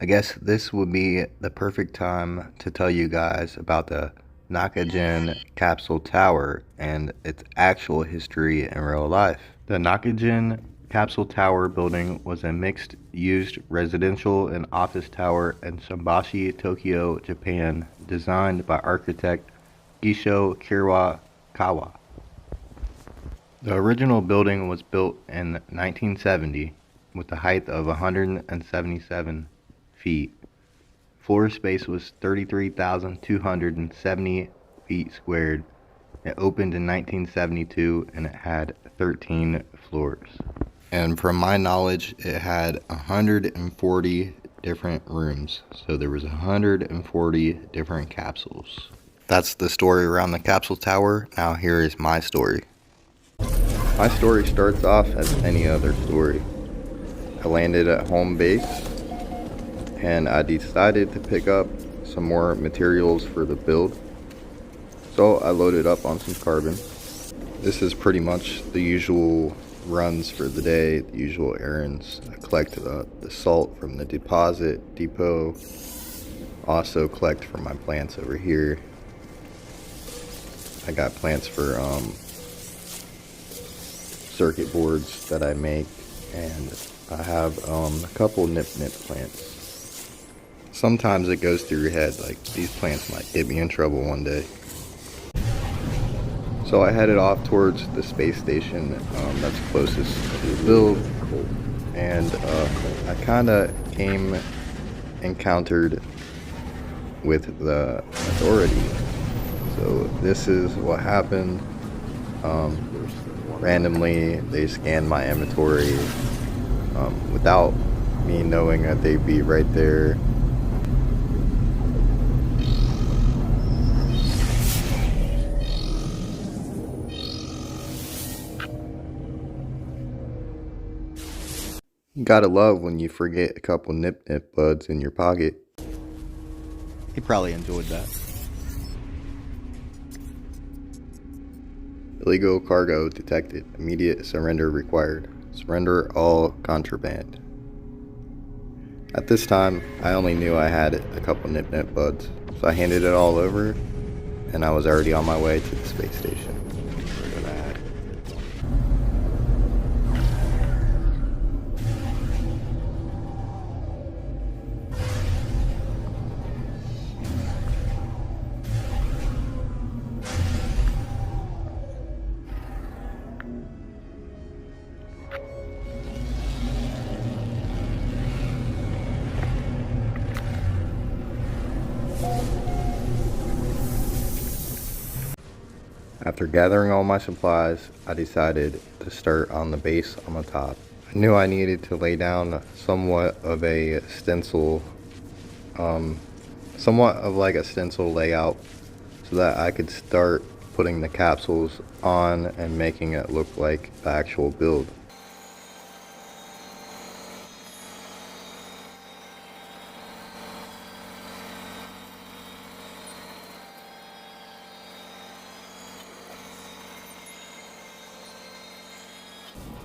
I guess this would be the perfect time to tell you guys about the Nakajin Capsule Tower and its actual history in real life. The Nakajin Capsule Tower building was a mixed-use residential and office tower in Shimbashi, Tokyo, Japan, designed by architect Gisho Kirakawa. The original building was built in 1970 with a height of 177 feet. Floor space was 33,270 feet squared. It opened in 1972 and it had 13 floors. And from my knowledge, it had 140 different rooms. So there was 140 different capsules. That's the story around the capsule tower. Now here is my story. My story starts off as any other story. I landed at home base and I decided to pick up some more materials for the build. So I loaded up on some carbon. This is pretty much the usual runs for the day, the usual errands. I collect the salt from the deposit depot. Also collect for my plants over here. I got plants for circuit boards that I make, and I have a couple nip plants. Sometimes it goes through your head, like these plants might get me in trouble one day. So I headed off towards the space station that's closest to the build, and I kind of encountered with the authority. So this is what happened. Randomly, they scanned my inventory without me knowing that they'd be right there. You gotta love when you forget a couple nip buds in your pocket. He probably enjoyed that. Illegal cargo detected. Immediate surrender required. Surrender all contraband. At this time, I only knew I had a couple nip buds, so I handed it all over, and I was already on my way to the space station. Look at that. After gathering all my supplies, I decided to start on the base on the top. I knew I needed to lay down somewhat of a stencil, somewhat of like a stencil layout so that I could start putting the capsules on and making it look like the actual build.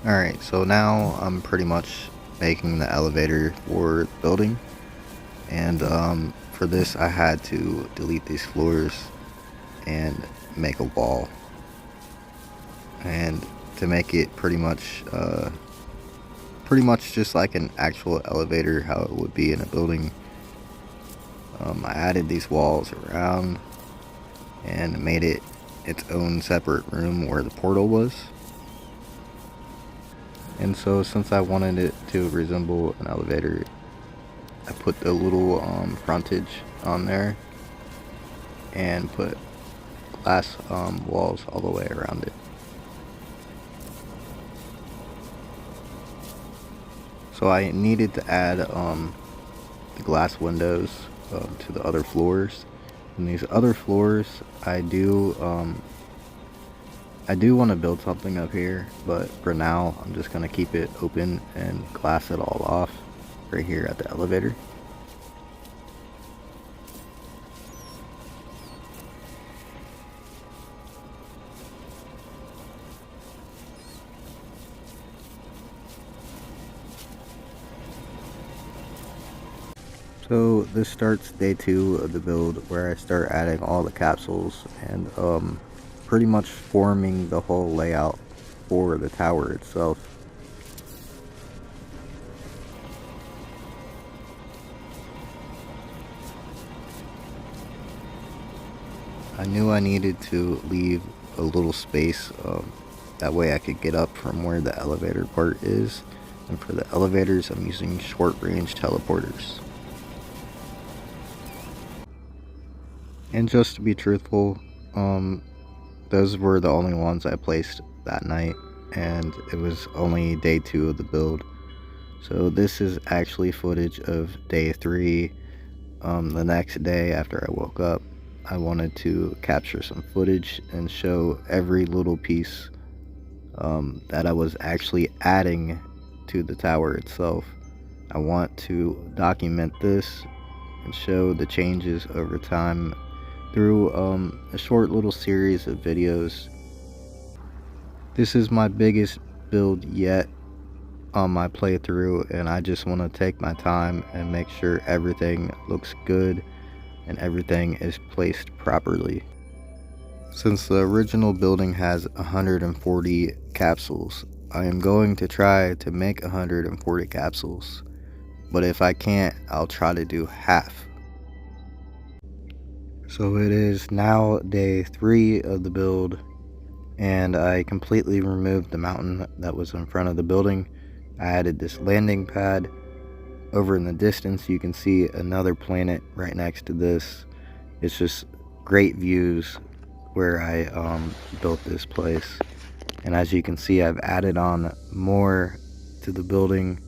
Alright, so now I'm pretty much making the elevator for the building, and for this I had to delete these floors and make a wall, and to make it pretty much just like an actual elevator, how it would be in a building. I added these walls around and made it its own separate room where the portal was. And so since I wanted it to resemble an elevator, I put the little frontage on there and put glass walls all the way around it. So I needed to add the glass windows to the other floors. And these other floors, I do want to build something up here, but for now I'm just going to keep it open and glass it all off right here at the elevator. So this starts day 2 of the build, where I start adding all the capsules and pretty much forming the whole layout for the tower itself. I knew I needed to leave a little space, that way I could get up from where the elevator part is, and for the elevators I'm using short range teleporters. And just to be truthful, those were the only ones I placed that night, and it was only day 2 of the build. So this is actually footage of day 3. The next day after I woke up, I wanted to capture some footage and show every little piece that I was actually adding to the tower itself. I want to document this and show the changes over time through a short little series of videos. This is my biggest build yet on my playthrough, and I just want to take my time and make sure everything looks good and everything is placed properly. Since the original building has 140 capsules, I am going to try to make 140 capsules, but if I can't, I'll try to do half. So it is now day 3 of the build, and I completely removed the mountain that was in front of the building. I added this landing pad. Over in the distance you can see another planet right next to this. It's just great views where I built this place, and as you can see, I've added on more to the building,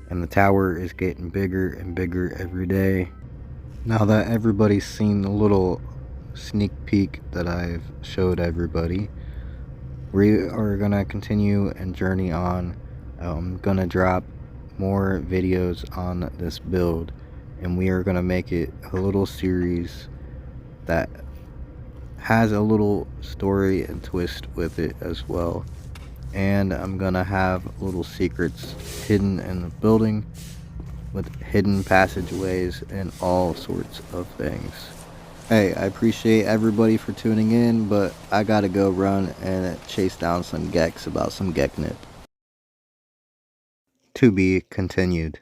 and the tower is getting bigger and bigger every day. Now that everybody's seen the little sneak peek that I've showed everybody, we are gonna continue and journey on. I'm gonna drop more videos on this build, and we are gonna make it a little series that has a little story and twist with it as well. And I'm gonna have little secrets hidden in the building with hidden passageways and all sorts of things. Hey, I appreciate everybody for tuning in, but I gotta go run and chase down some geks about some geknip. To be continued.